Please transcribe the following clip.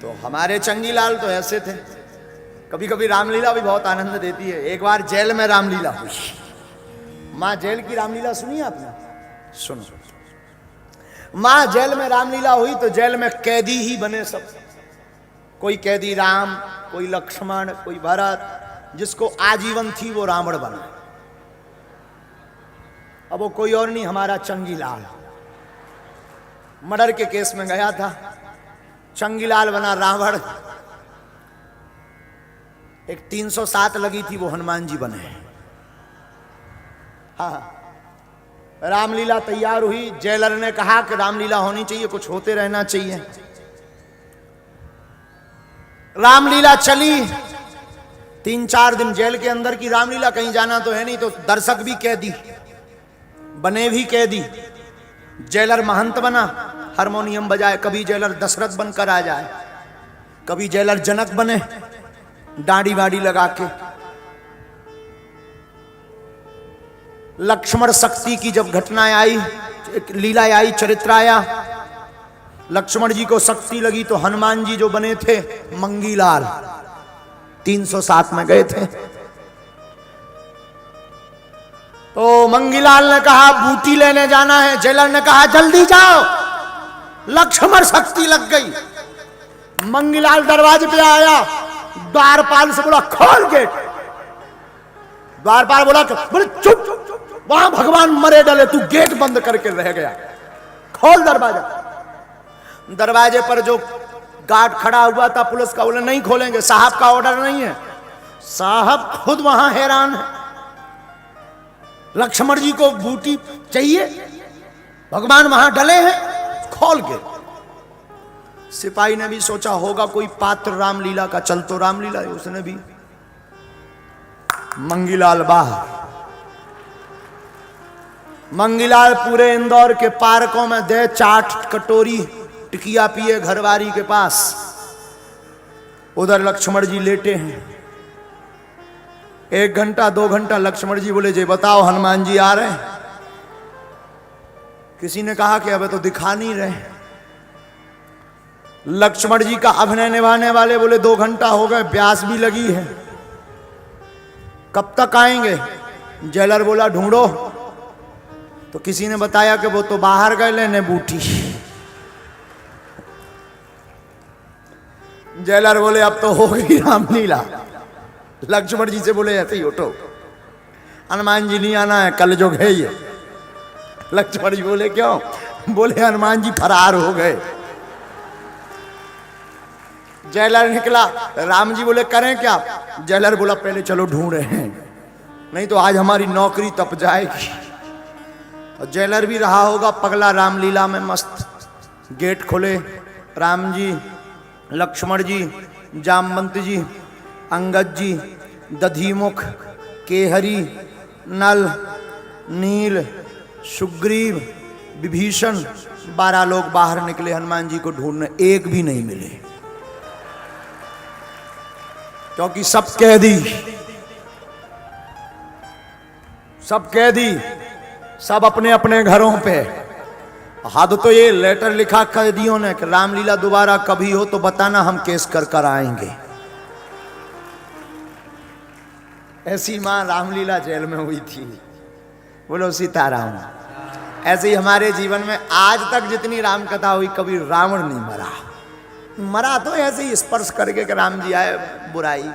तो हमारे चंगीलाल तो ऐसे थे। कभी कभी रामलीला भी बहुत आनंद देती है। एक बार जेल में रामलीला हुई। माँ जेल की रामलीला सुनी आपने? सुनो। माँ जेल में रामलीला हुई तो जेल में कैदी ही बने सब। कोई कैदी राम, कोई लक्ष्मण, कोई भरत। जिसको आजीवन थी वो रावण बना। अब वो कोई और नहीं, हमारा चंगीलाल मर्डर के केस में गया था। चंगीलाल बना रावण। एक 307 लगी थी, वो हनुमान जी बने। हाँ, रामलीला तैयार हुई। जेलर ने कहा कि रामलीला होनी चाहिए, कुछ होते रहना चाहिए। रामलीला चली 3-4 दिन जेल के अंदर की रामलीला। कहीं जाना तो है नहीं, तो दर्शक भी कैदी बने, भी कैदी। जेलर महंत बना, हारमोनियम बजाए। कभी जेलर दशरथ बनकर आ जाए, कभी जेलर जनक बने दाढ़ी वाड़ी लगा के। लक्ष्मण शक्ति की जब घटनाएं आई, लीला आई, चरित्र आया, लक्ष्मण जी को शक्ति लगी तो हनुमान जी जो बने थे मंगीलाल 307 में गए थे। तो मंगीलाल ने कहा बूटी लेने जाना है। जेलर ने कहा जल्दी जाओ, लक्ष्मण शक्ति लग गई। मंगीलाल दरवाजे पे आया, द्वारपाल से बोला खोल गेट। द्वारपाल बोला बोले चुप, वहां भगवान मरे डले, तू गेट बंद करके रह गया, खोल दरवाजा। दरवाजे पर जो गार्ड खड़ा हुआ था पुलिस का, बोले नहीं खोलेंगे, साहब का ऑर्डर नहीं है। साहब खुद वहां हैरान है, लक्ष्मण जी को बूटी चाहिए, भगवान वहां डले हैं, खोल के। सिपाही ने भी सोचा होगा कोई पात्र रामलीला का, चल तो रामलीला है। उसने भी मंगीलाल बाहर। मंगीलाल पूरे इंदौर के पार्कों में दे चाट कटोरी टिकिया पिए घरवारी के पास। उधर लक्ष्मण जी लेटे हैं। 1 घंटा 2 घंटा लक्ष्मण जी बोले जी बताओ हनुमान जी आ रहे हैं? किसी ने कहा कि अबे तो दिखा नहीं रहे। लक्ष्मण जी का अभिनय निभाने वाले बोले 2 घंटा हो गए, प्यास भी लगी है, कब तक आएंगे? जेलर बोला ढूंढो। तो किसी ने बताया कि वो तो बाहर गए लेने बूटी। जेलर बोले अब तो हो गई रामलीला। लक्ष्मण जी से बोले ऐसे ही उठो, हनुमान जी नहीं आना है, कल जो है ये। लक्ष्मण जी बोले क्यों? बोले हनुमान जी फरार हो गए। जेलर निकला, राम जी बोले करें क्या? जेलर बोला पहले चलो ढूंढ रहे हैं, नहीं तो आज हमारी नौकरी तप जाएगी। और जेलर भी रहा होगा पगला रामलीला में मस्त। गेट खोले, राम जी, लक्ष्मण जी, जामवंत जी, अंगद जी, दधिमुख, केहरी, नल, नील, सुग्रीव, विभीषण, 12 लोग बाहर निकले हनुमान जी को ढूंढने। एक भी नहीं मिले, क्योंकि सब कैदी, सब अपने अपने घरों पे। हद तो ये लेटर लिखा कैदियों ने कि रामलीला दोबारा कभी हो तो बताना, हम केस कर कर आएंगे। ऐसी मां रामलीला जेल में हुई थी। बोलो सीताराम। ऐसे ही हमारे जीवन में आज तक जितनी राम कथा हुई, कभी रावण नहीं मरा। मरा तो ऐसे ही स्पर्श करके कि राम जी आए, बुराई